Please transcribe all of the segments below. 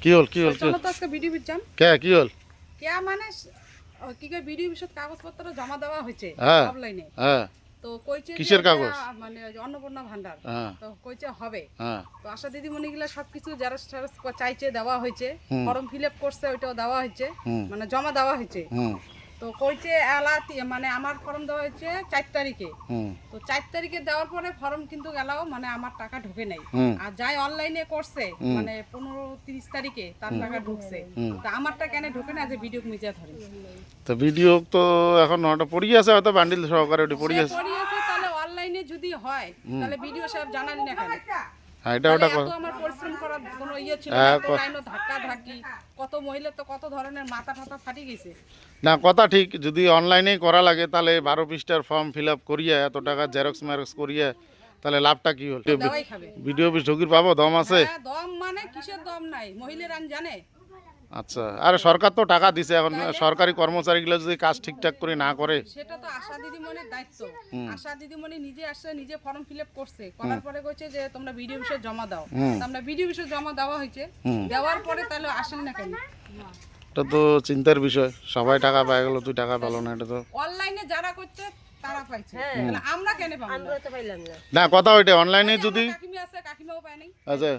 কি হল কি হল চলো তো আজকে ভিডিও বিচ্ছাম কি হল কে মানে কি কে ভিডিও বিষয় কাগজপত্র জমা দেওয়া হয়েছে হ্যাঁ অনলাইনে। হ্যাঁ তো কইছে যে কিসের কাগজ? মানে ওই যে অন্নপূর্ণা ভান্ডার। হ্যাঁ তো কইছে হবে। হ্যাঁ তো আশা দিদিমণি গুলা সবকিছু জেরক্স টেরক্স চাইছে দেওয়া হয়েছে, হুম। ফর্ম ফিল আপ করছে ওইটাও দেওয়া হয়েছে, হুম। মানে জমা দেওয়া হয়েছে। হুম তো কইছে মানে আমার ফর্ম দেওয়া হয়েছে 4 তারিখে। হুম তো 4 তারিখে দেওয়ার পরে ফর্ম কিন্তু গেলাও মানে আমার টাকা ঢোকে নাই। হুম। আর যাই অনলাইনে করছে হুম। মানে 15-30 তারিখে তার টাকা ঢুকছে। হুম। তো আমারটা কেন ঢোকে না যে ভিডিও মিজা ধরে তো ভিডিও তো এখন ওটা পড়িয়ে আছে হয়তো বান্ডিল সহকারে ওটা পড়িয়ে আছে পড়ি আছে। তাহলে অনলাইনে যদি হয় তাহলে ভিডিও সাহেব জানালি না কেন? হ্যাঁ এটা ওটা তাহলে এত আমার পরিশ্রম করার কোনো ইয়ে ছিল না। হ্যাঁ, এত লাইনও ধাক্কা ধাক্কি, কত মহিলা তো কত ধরনের মাথা ঠাতা ফাটি গেছে। না কথা ঠিক, যদি অনলাইনেই করা লাগে তাহলে 12 পৃষ্ঠার ফর্ম ফিল আপ করিয়ে এত টাকা জেরক্স ম্যারক্স করিয়ে তাহলে লাভটা কি হল? দেওয়াই খাবে। ভিডিও অফিস ঢুকির পাবো দম আছে? হ্যাঁ, দম মানে কিসের দম নাই, মহিলারা জানে। আচ্ছা, আরে সরকার তো টাকা দিছে, এখন সরকারি কর্মচারীগুলো যদি কাজ ঠিকঠাক করে না করে। সেটা তো আশা দিদিমণির দায়িত্ব। আশা দিদিমণি নিজে আসছে, নিজে ফর্ম ফিল আপ করছে, করার পরে কইছে যে তোমরা ভিডিও বিষয়ে জমা দাও। তো আমরা ভিডিও বিষয়ে জমা দেওয়া হয়েছে, দেওয়ার পরে তাহলে আসেন না কেন? এটা তো চিন্তার বিষয়, সবাই টাকা পায় গেল, তুই টাকা পেলো না, এটা তো অনলাইনে যারা করছে তারা পাইছে, তাহলে আমরা কেন পাবো না? আমরা তো পাইলাম না। না কথা ওইটা, অনলাইনে যদি কাকিমি আছে, কাকিমাও পায় নাই। আচ্ছা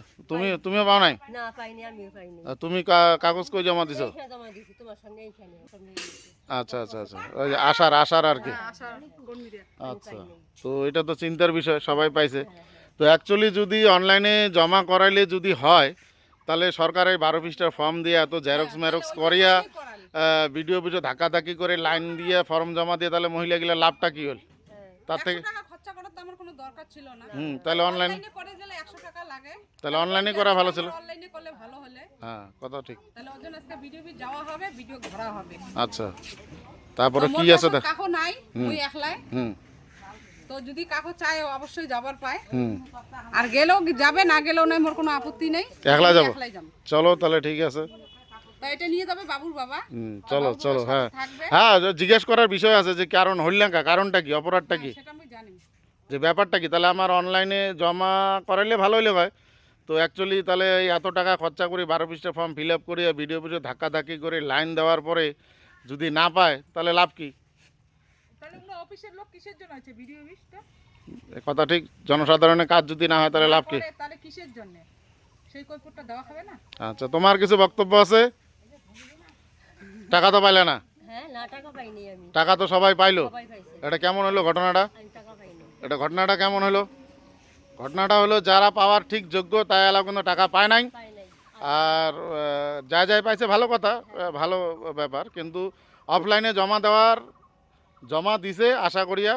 তুমিও পাও নাই? না পাইনি, আমিও পাইনি। আর তুমি কাগজ কই জমা দিছো? এইখানে জমা দিছি তোমার সঙ্গে, এইখানে সঙ্গে দিছি। আচ্ছা আচ্ছা আচ্ছা, ওই যে আশার আর কি। আশা কর্মীরা আচ্ছা, তো এটা তো চিন্তার বিষয়, সবাই পাইছে। তো অ্যাকচুয়ালি যদি অনলাইনে জমা করাইলে যদি হয় তাহলে সরকারের 12 পৃষ্ঠার ফর্ম দিয়ে এত জেরক্স ম্যারক্স করিয়া ভিডিও ধাক্কাধাক্কি করে লাইন দিয়ে ফর্ম জমা দিয়ে তাহলে মহিলাগুলা লাভটা কি হল? তার থেকে 100 টাকা খরচা করার তো আমার কোনো দরকার ছিল না। তাহলে অনলাইনে করে দিলে 100 টাকা লাগে, তাহলে অনলাইনে করা ভালো ছিল। অনলাইনে করলে ভালো হলে। হ্যাঁ কথা ঠিক। তাহলে ওজন আজকে ভিডিও যাওয়া হবে, ভিডিও ধরা হবে। আচ্ছা, তারপরে কি আছে দেখ। কাকু নাই, ওই একলাই। হুম তো যদি কাকু চায় অবশ্যই যাবার পায়। হুম আর গেলেও যাবে, না গেলেও নাই, মোর কোনো আপত্তি নেই। একলা যাবো? একলাই যাবো। চলো তাহলে ঠিক আছে। তো এটা নিয়ে যাবে বাবুর বাবা। চলো চলো, হ্যাঁ থাকবে। হ্যাঁ, জিজ্ঞেস করার বিষয় আছে যে কারণ হইলাঙ্কা, কারণটা কি, অপরাধটা কি, সেটা আমি জানি। যে ব্যাপারটা কি। তাহলে আমার অনলাইনে জমা করাইলে ভালো হইলে হয়। তো অ্যাকচুয়ালি তাহলে এই এত টাকা খরচা করে 12 পৃষ্ঠা ফর্ম ফিল আপ করে ভিডিও পিছিয়ে ধাক্কাধাক্কি করে লাইন দেওয়ার পরে যদি না পায় তাহলে লাভ কি? তাহলে ওগুলো অফিসের লোক কিসের জন্য আছে ভিডিও অফিসটা? এ কথা ঠিক, জনসাধারণের কাজ যদি না হয় তাহলে লাভ কি? তাহলে কিসের জন্য সেই কৈফিয়তটা দেওয়া হবে না? আচ্ছা, তোমার কিছু বক্তব্য আছে? টাকা তো পাইলে না? হ্যাঁ, না টাকা পাইনি আমি। টাকা তো সবাই পাইলো। সবাই পাইছে, এটা কেমন হলো ঘটনাটা? আমি টাকা পাইনি। এটা ঘটনাটা কেমন হলো? ঘটনাটা হলো যারা পাওয়ার ঠিক যোগ্য তাই এলাকা কিন্তু টাকা পায় নাই। পাই নাই। আর যা পাইছে ভালো কথা, ভালো ব্যাপার, কিন্তু অফলাইনে জমা দিছে আশা করিয়া,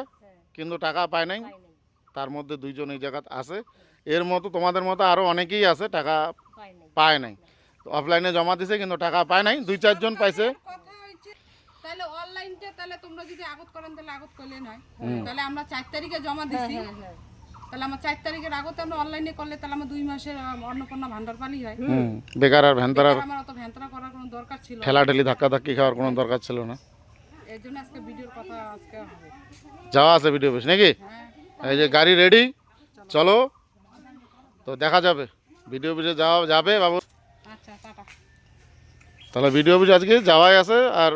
কিন্তু টাকা পায় নাই। পাই নাই, তার মধ্যে 2 জন এই জায়গাত আছে, এর মতো তোমাদের মতো আরও অনেকেই আছে টাকা পাই নাই। পায় নাই। তো অফলাইনে জমা দিছে কিন্তু টাকা পায় নাই, 2-4 জন পাইছে। কথা হয়েছে তাহলে অনলাইনতে, তাহলে তোমরা যদি আগত করেন তাহলে আগত করলে নয়। তাহলে আমরা 4 তারিখে জমা দিছি, হ্যাঁ, তাহলে আমরা 4 তারিখের আগতে আমরা অনলাইনে করলে তাহলে আমার 2 মাসের অন্নপূর্ণা ভান্ডার পালি হয়। বেকার আর ভ্যানতারার আমার অত ভ্যান্তরা করার কোনো দরকার ছিল না। ঠেলাঠেলি ধাক্কাধাক্কি খাওয়ার কোনো দরকার ছিল না। এর জন্য আজকে ভিডিওর কথা আজকে হবে। যাওয়া আছে ভিডিও অফিস নাকি? এই যে গাড়ি রেডি, চলো তো দেখা যাবে ভিডিও অফিসে যাবে বাবু। আচ্ছা, টাটা। তাহলে ভিডিও অফিস আজকে যাওয়াই আছে। আর